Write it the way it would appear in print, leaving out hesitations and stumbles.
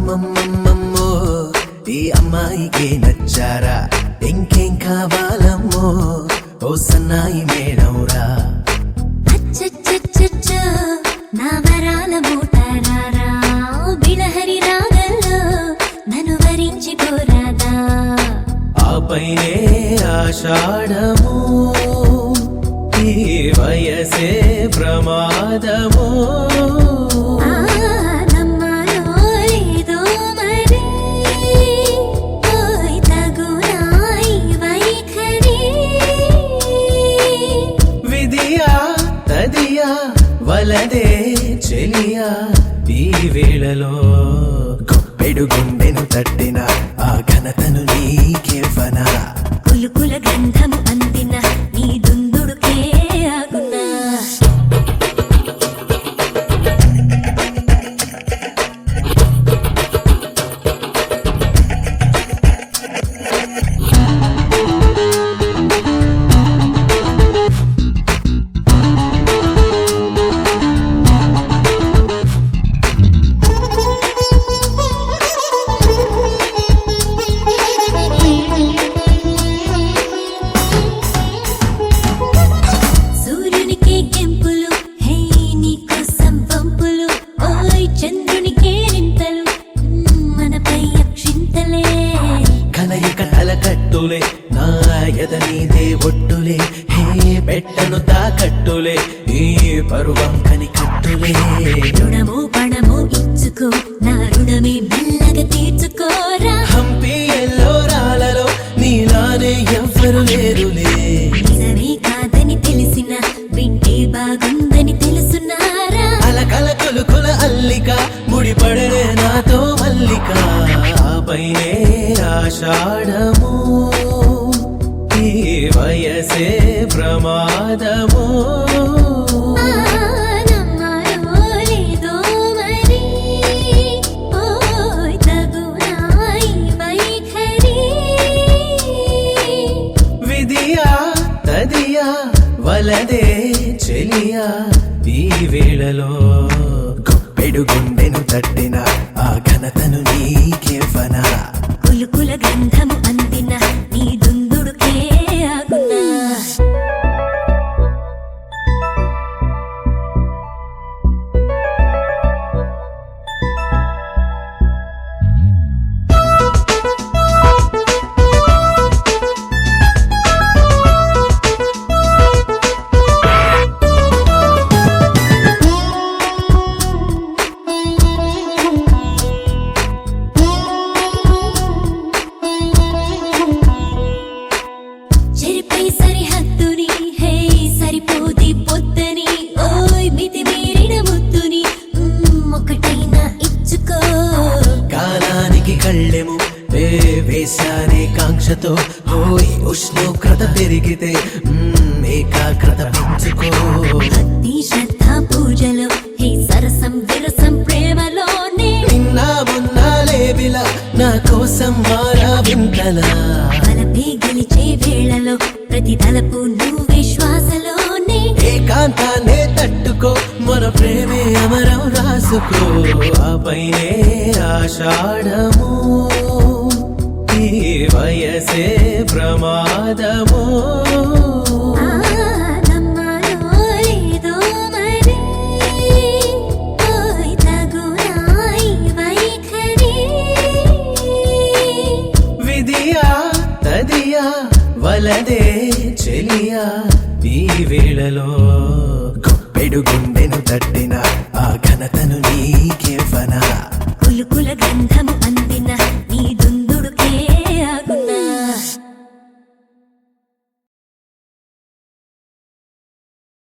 అమ్మమ్మమ్మమ్మో ఈ అమ్మాయికి నచ్చారా ఇంకేం కావాలమ్మో ఓ సన్నాయి మేడంరా అచ్చచ్చచ్చచ్చో నా వరాల మూటారారా బిలహరి రాగల్లో నన్ను వరించి పోరాదా ఆపైనే ఆషాఢము ఈ వయసే ప్రమాదము వలదే చెలియా ఈ వేళలో గొప్పెడు గుండెను తట్టిన ఆ ఘనతను నీకేవనా కులుకుల గంధము అందిన నీ దుందుడుకే ఆగునా కట్టులే నా ఎదనీదే ఒట్టులే హే పెట్టను తాకట్టులే ఈ పరువం కని కట్టులే రుణము పణము ఇచ్చుకో నా రుణమే మెల్లగా తీర్చుకోరా హంపి ఎల్లోరాలలో నీలానే ఎవ్వరు లేరులే నిజమే కాదని తెలిసిన వింటే బాగుందని తెలుసున్నారా అలకల కొలుకుల అల్లిక ముడిపడనే నాతో మల్లిక పైనే ఆషాఢము ఈ వయసే ప్రమాదము విధియా తదియా వలదే చెలియా ఈ వేళలో గొప్పెడు గుండెను తట్టిన ఆ ఘనతను నీకేవనా కులుకుల గంధము అందిన నీ దుందుడుకే ఆగునా సరిహద్దుని హే సరిపోది పొద్దని ఓయ్ మితి మీరిన ముద్దుని ఒకటైనా ఇచ్చుకో కాలానికి కళ్ళెము వేశానే కాంక్షతో ఓయ్ ఉష్ణోగ్రత పెరిగితే ఏకాగ్రత పెంచుకో భక్తి శ్రద్ధ పూజలో హే సరసం విరసం ప్రేమలోనే నిన్న మొన్న లేవిలా నా కోసం మారా వింతలా బలపే గెలిచే వేళలో ప్రతి తలపు నువ్వే శ్వాసలోనే ఏకాంతాన్నే తట్టుకో మన ప్రేమే అమరం రాసుకో ఆపైనే ఆషాఢము ఈ వయసే ప్రమాదము విధియా తదియా వలదే చెలియా ఈ వేళలో గొప్పెడు గుండెను తట్టిన ఆ ఘనతను నీకేవనా కులుకుల గంధ